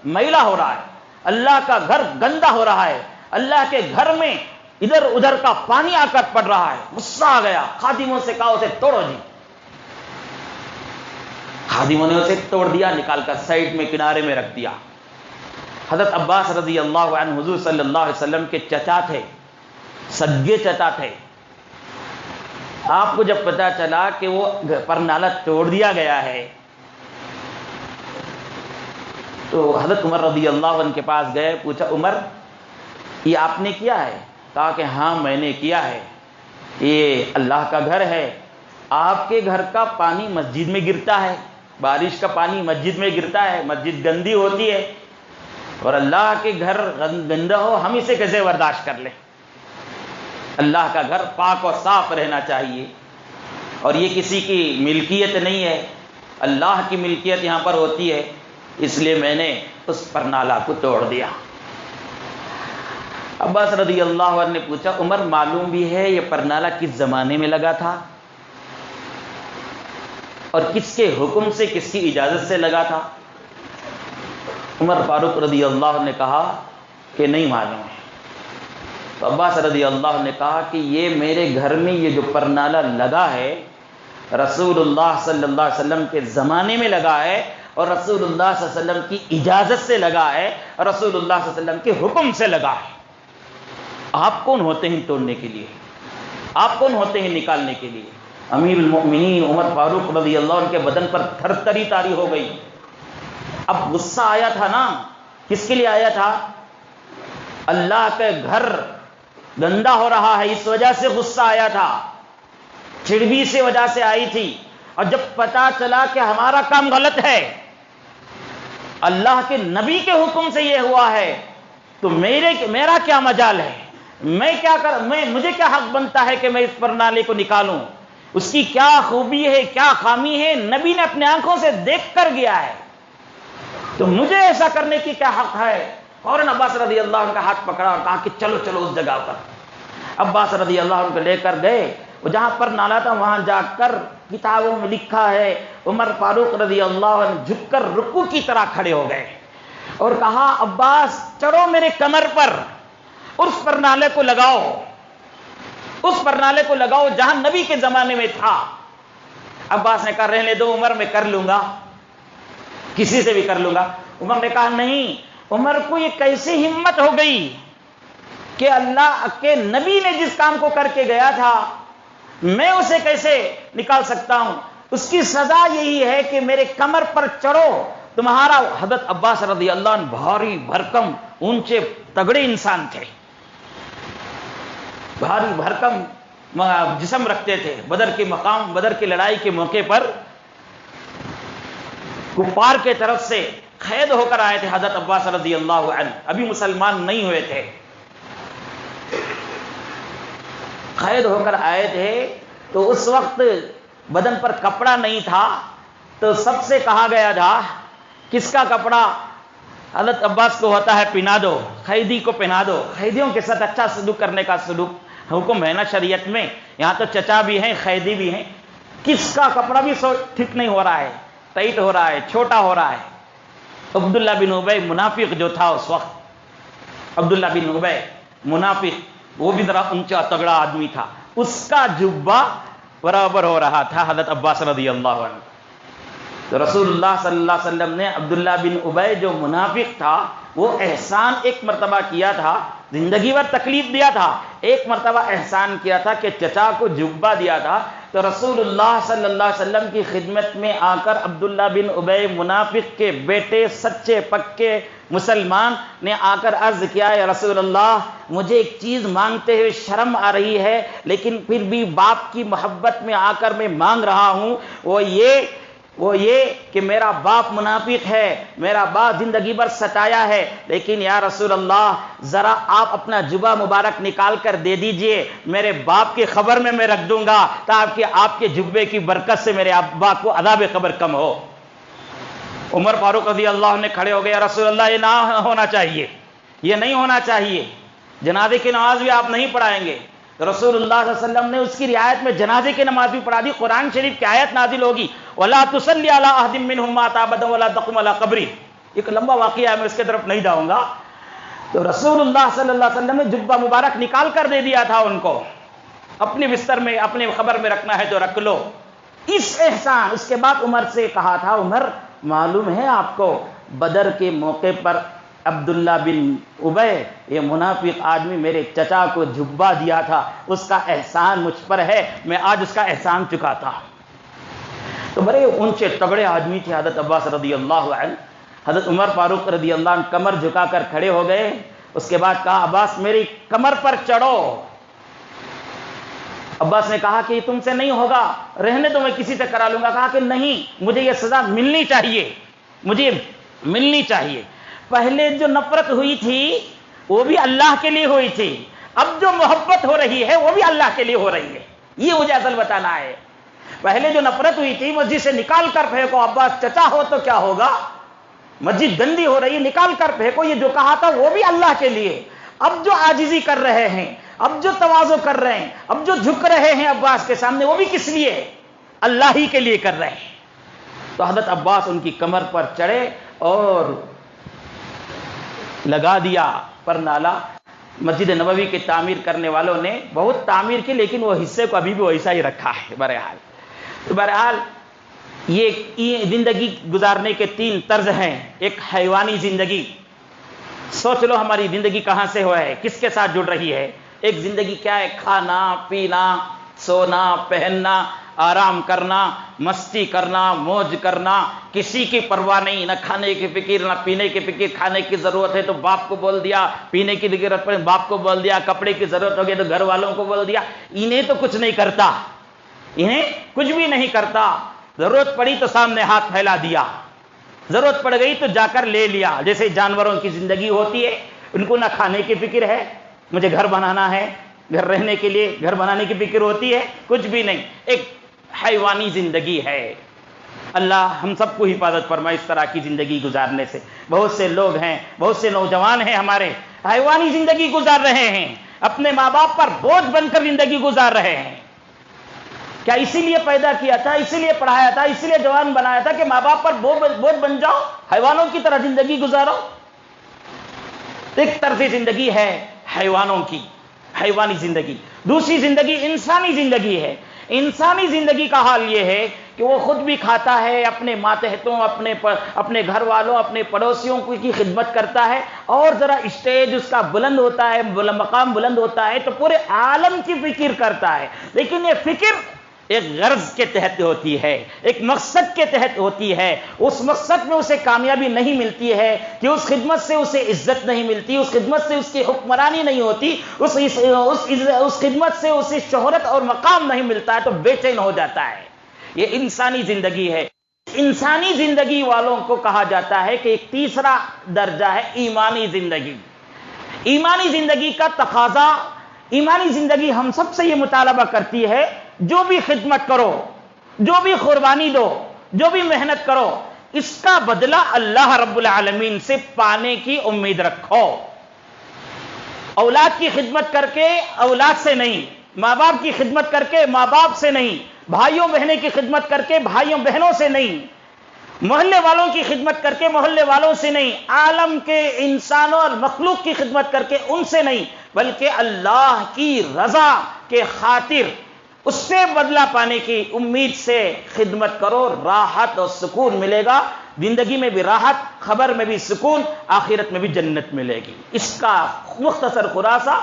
میلا ہو رہا ہے, اللہ کا گھر گندا ہو رہا ہے, اللہ کے گھر میں ادھر ادھر کا پانی آ کر پڑ رہا ہے. غصہ آ گیا. خادموں سے کہا اسے توڑو جی. خادموں نے اسے توڑ دیا, نکال کر سائڈ میں کنارے میں رکھ دیا. حضرت عباس رضی اللہ عنہ حضور صلی اللہ علیہ وسلم کے چچا تھے, سگے چچا تھے. آپ کو جب پتا چلا کہ وہ پرنالا توڑ دیا گیا ہے تو حضرت عمر رضی اللہ عنہ کے پاس گئے, پوچھا عمر یہ آپ نے کیا ہے؟ کہا کہ ہاں میں نے کیا ہے, یہ اللہ کا گھر ہے, آپ کے گھر کا پانی مسجد میں گرتا ہے, بارش کا پانی مسجد میں گرتا ہے, مسجد گندی ہوتی ہے, اور اللہ کے گھر گندا ہو ہم اسے کیسے برداشت کر لیں؟ اللہ کا گھر پاک اور صاف رہنا چاہیے, اور یہ کسی کی ملکیت نہیں ہے, اللہ کی ملکیت یہاں پر ہوتی ہے, اس لیے میں نے اس پرنالا کو توڑ دیا. عباس رضی اللہ عنہ نے پوچھا عمر معلوم بھی ہے یہ پرنالا کس زمانے میں لگا تھا اور کس کے حکم سے, کس کی اجازت سے لگا تھا؟ عمر فاروق رضی اللہ عنہ نے کہا کہ نہیں معلوم ہے. تو عباس رضی اللہ عنہ نے کہا کہ یہ میرے گھر میں یہ جو پرنالا لگا ہے رسول اللہ صلی اللہ علیہ وسلم کے زمانے میں لگا ہے, اور رسول اللہ صلی اللہ علیہ وسلم کی اجازت سے لگا ہے, اور رسول اللہ صلی اللہ علیہ وسلم کے حکم سے لگا ہے. آپ کون ہوتے ہیں توڑنے کے لیے؟ آپ کون ہوتے ہیں نکالنے کے لیے؟ امیر المؤمنین عمر فاروق رضی اللہ عنہ کے بدن پر تھر تھری طاری ہو گئی. اب غصہ آیا تھا نا, کس کے لیے آیا تھا؟ اللہ کے گھر گندا ہو رہا ہے، اس وجہ سے غصہ آیا تھا، چڑبی سے وجہ سے آئی تھی۔ اور جب پتا چلا کہ ہمارا کام غلط ہے، اللہ کے نبی کے حکم سے یہ ہوا ہے، تو میرا کیا مجال ہے؟ مجھے کیا حق بنتا ہے کہ میں اس پرنالے کو نکالوں؟ اس کی کیا خوبی ہے، کیا خامی ہے، نبی نے اپنے آنکھوں سے دیکھ کر گیا ہے، تو مجھے ایسا کرنے کی کیا حق ہے؟ فوراً عباس رضی اللہ عنہ کا ہاتھ پکڑا اور کہا کہ چلو چلو اس جگہ پر۔ عباس رضی اللہ عنہ کو لے کر گئے، وہ جہاں پر نالا تھا وہاں جا کر کتابوں میں لکھا ہے عمر فاروق رضی اللہ عنہ جھک کر رکوع کی طرح کھڑے ہو گئے اور کہا عباس چڑھو میرے کمر پر، اس پر نالے کو لگاؤ، اس پر نالے کو لگاؤ جہاں نبی کے زمانے میں تھا۔ عباس نے کہا رہنے دو عمر، میں کر لوں گا، کسی سے بھی کر لوں گا۔ عمر نے کہا نہیں، عمر کو یہ کیسی ہمت ہو گئی کہ اللہ کے نبی نے جس کام کو کر کے گیا تھا میں اسے کیسے نکال سکتا ہوں؟ اس کی سزا یہی ہے کہ میرے کمر پر چڑھو تمہارا۔ حضرت عباس رضی اللہ عنہ بھاری بھرکم اونچے تگڑے انسان تھے، بھاری بھرکم جسم رکھتے تھے۔ بدر کی لڑائی کے موقع پر کفار کے طرف سے قید ہو کر آئے تھے حضرت عباس رضی اللہ عنہ، ابھی مسلمان نہیں ہوئے تھے، قید ہو کر آئے تھے۔ تو اس وقت بدن پر کپڑا نہیں تھا، تو سب سے کہا گیا تھا کس کا کپڑا حضرت عباس کو ہوتا ہے پہنا دو، قیدی کو پہنا دو۔ قیدیوں کے ساتھ اچھا سلوک کرنے کا حکم ہے نا شریعت میں، یہاں تو چچا بھی ہیں قیدی بھی ہیں۔ کس کا کپڑا بھی ٹھیک نہیں ہو رہا ہے، ٹائٹ ہو رہا ہے، چھوٹا ہو رہا ہے۔ عبداللہ بن ابی منافق جو تھا اس وقت، عبداللہ بن ابی منافق، وہ بھی ذرا اونچا تگڑا آدمی تھا، اس کا جبہ برابر ہو رہا تھا حضرت عباس رضی اللہ عنہ۔ تو رسول اللہ صلی اللہ علیہ وسلم نے عبداللہ بن ابی جو منافق تھا، وہ احسان ایک مرتبہ کیا تھا، زندگی بھر تکلیف دیا تھا، ایک مرتبہ احسان کیا تھا کہ چچا کو جبہ دیا تھا۔ تو رسول اللہ صلی اللہ علیہ وسلم کی خدمت میں آ کر عبداللہ بن ابی منافق کے بیٹے سچے پکے مسلمان نے آ کر عرض کیا ہے رسول اللہ مجھے ایک چیز مانگتے ہوئے شرم آ رہی ہے، لیکن پھر بھی باپ کی محبت میں آ کر میں مانگ رہا ہوں، وہ یہ کہ میرا باپ منافق ہے، میرا باپ زندگی بھر ستایا ہے، لیکن یا رسول اللہ ذرا آپ اپنا جبہ مبارک نکال کر دے دیجئے، میرے باپ کی خبر میں رکھ دوں گا تاکہ آپ کے جبے کی برکت سے میرے ابا کو عذاب قبر کم ہو۔ عمر فاروق رضی اللہ عنہ نے کھڑے ہو گئے، یا رسول اللہ یہ نہ ہونا چاہیے، یہ نہیں ہونا چاہیے، جنازے کی نماز بھی آپ نہیں پڑھائیں گے۔ رسول اللہ صلی اللہ علیہ وسلم نے اس کی رعایت میں جنازے کی نماز بھی پڑھا دی۔ قرآن شریف کی آیت نازل ہوگی وَلَا تُصَلِّ عَلَىٰ أَحَدٍ مِّنْهُمْ مَاتَ أَبَدًا وَلَا تَقُمْ عَلَىٰ قَبْرِهِ، ایک لمبا واقعہ ہے، میں اس کی طرف نہیں جاؤں گا۔ تو رسول اللہ صلی اللہ علیہ وسلم نے جبہ مبارک نکال کر دے دیا تھا ان کو، اپنے بستر میں اپنے خبر میں رکھنا ہے تو رکھ لو۔ اس احسان، اس کے بعد عمر سے کہا تھا عمر معلوم ہے آپ کو بدر کے موقع پر عبداللہ بن ابی یہ منافق آدمی میرے چچا کو جبہ دیا تھا، اس کا احسان مجھ پر ہے، میں آج اس کا احسان چکاتا۔ تو بڑے اونچے تگڑے آدمی تھے حضرت عباس رضی اللہ عنہ۔ حضرت عمر فاروق رضی اللہ عنہ کمر جھکا کر کھڑے ہو گئے، اس کے بعد کہا عباس میری کمر پر چڑھو۔ عباس نے کہا کہ یہ تم سے نہیں ہوگا، رہنے دو میں کسی سے کرا لوں گا۔ کہا کہ نہیں، مجھے یہ سزا ملنی چاہیے، مجھے ملنی چاہیے۔ پہلے جو نفرت ہوئی تھی وہ بھی اللہ کے لیے ہوئی تھی، اب جو محبت ہو رہی ہے وہ بھی اللہ کے لیے ہو رہی ہے، یہ مجھے اصل بتانا ہے۔ پہلے جو نفرت ہوئی تھی مسجد سے نکال کر پھینکو، عباس چچا ہو تو کیا ہوگا، مسجد گندی ہو رہی ہے نکال کر پھینکو، یہ جو کہا تھا وہ بھی اللہ کے لیے۔ اب جو عاجزی کر رہے ہیں، اب جو تواضع کر رہے ہیں، اب جو جھک رہے ہیں عباس کے سامنے، وہ بھی کس لیے؟ اللہ ہی کے لیے کر رہے ہیں۔ تو حضرت عباس ان کی کمر پر چڑھے اور لگا دیا پر نالا۔ مسجد نبوی کی تعمیر کرنے والوں نے بہت تعمیر کی، لیکن وہ حصے کو ابھی بھی ویسا ہی رکھا ہے۔ بہرحال یہ زندگی گزارنے کے تین طرز ہیں۔ ایک حیوانی زندگی، سوچ لو ہماری زندگی کہاں سے ہوا ہے، کس کے ساتھ جڑ رہی ہے۔ ایک زندگی کیا ہے، کھانا پینا سونا پہننا آرام کرنا، مستی کرنا، موج کرنا، کسی کی پرواہ نہیں، نہ کھانے کی فکر، نہ پینے کی فکر، کھانے کی ضرورت ہے تو باپ کو بول دیا، پینے کی ضرورت پڑے باپ کو بول دیا، کپڑے کی ضرورت ہو گئی تو گھر والوں کو بول دیا. انہیں تو کچھ نہیں کرتا، انہیں کچھ بھی نہیں کرتا. ضرورت پڑی تو سامنے ہاتھ پھیلا دیا، ضرورت پڑ گئی تو جا کر لے لیا. جیسے جانوروں کی زندگی ہوتی ہے، ان کو نہ کھانے کی فکر ہے، مجھے گھر بنانا ہے، گھر رہنے کے لیے گھر بنانے کی فکر ہوتی ہے، کچھ بھی نہیں. ایک حیوانی زندگی ہے. اللہ ہم سب کو حفاظت فرمائے اس طرح کی زندگی گزارنے سے. بہت سے لوگ ہیں، بہت سے نوجوان ہیں ہمارے، حیوانی زندگی گزار رہے ہیں، اپنے ماں باپ پر بوجھ بن کر زندگی گزار رہے ہیں. کیا اسی لیے پیدا کیا تھا، اسی لیے پڑھایا تھا، اسی لیے جوان بنایا تھا کہ ماں باپ پر بوجھ بن جاؤ، حیوانوں کی طرح زندگی گزارو؟ ایک طرز زندگی ہے حیوانوں کی، حیوانی زندگی. دوسری زندگی انسانی زندگی ہے. انسانی زندگی کا حال یہ ہے کہ وہ خود بھی کھاتا ہے، اپنے ماتحتوں، اپنے گھر والوں، اپنے پڑوسیوں کی خدمت کرتا ہے، اور ذرا اسٹیج اس کا بلند ہوتا ہے، مقام بلند ہوتا ہے تو پورے عالم کی فکر کرتا ہے. لیکن یہ فکر ایک غرض کے تحت ہوتی ہے، ایک مقصد کے تحت ہوتی ہے. اس مقصد میں اسے کامیابی نہیں ملتی ہے کہ اس خدمت سے اسے عزت نہیں ملتی، اس خدمت سے اس کی حکمرانی نہیں ہوتی، اس خدمت سے اسے شہرت اور مقام نہیں ملتا ہے تو بے چین ہو جاتا ہے. یہ انسانی زندگی ہے. انسانی زندگی والوں کو کہا جاتا ہے کہ ایک تیسرا درجہ ہے ایمانی زندگی. ایمانی زندگی کا تقاضا، ایمانی زندگی ہم سب سے یہ مطالبہ کرتی ہے، جو بھی خدمت کرو، جو بھی قربانی دو، جو بھی محنت کرو، اس کا بدلہ اللہ رب العالمین سے پانے کی امید رکھو. اولاد کی خدمت کر کے اولاد سے نہیں، ماں باپ کی خدمت کر کے ماں باپ سے نہیں، بھائیوں بہنیں کی خدمت کر کے بھائیوں بہنوں سے نہیں، محلے والوں کی خدمت کر کے محلے والوں سے نہیں، عالم کے انسانوں اور مخلوق کی خدمت کر کے ان سے نہیں، بلکہ اللہ کی رضا کے خاطر اس سے بدلہ پانے کی امید سے خدمت کرو. راحت اور سکون ملے گا، زندگی میں بھی راحت، خبر میں بھی سکون، آخرت میں بھی جنت ملے گی. اس کا مختصر خلاصہ،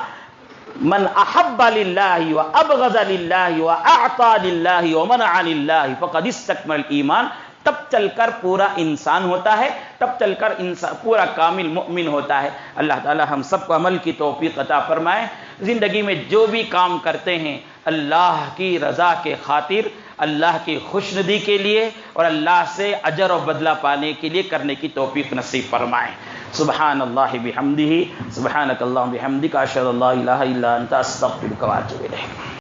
من احب للہ وابغض للہ واعطى للہ ومنع للہ فقد استکمل الایمان. تب چل کر پورا انسان ہوتا ہے، تب چل کر انسان پورا کامل مؤمن ہوتا ہے. اللہ تعالی ہم سب کو عمل کی توفیق عطا فرمائے. زندگی میں جو بھی کام کرتے ہیں اللہ کی رضا کے خاطر، اللہ کی خوشنودی کے لیے اور اللہ سے اجر و بدلہ پانے کے لیے کرنے کی توفیق نصیب فرمائے. سبحان اللہ بحمدہ، سبحانک اللہم بحمدک، اشہد ان لا الہ الا انت، استغفرک واتوب الیک.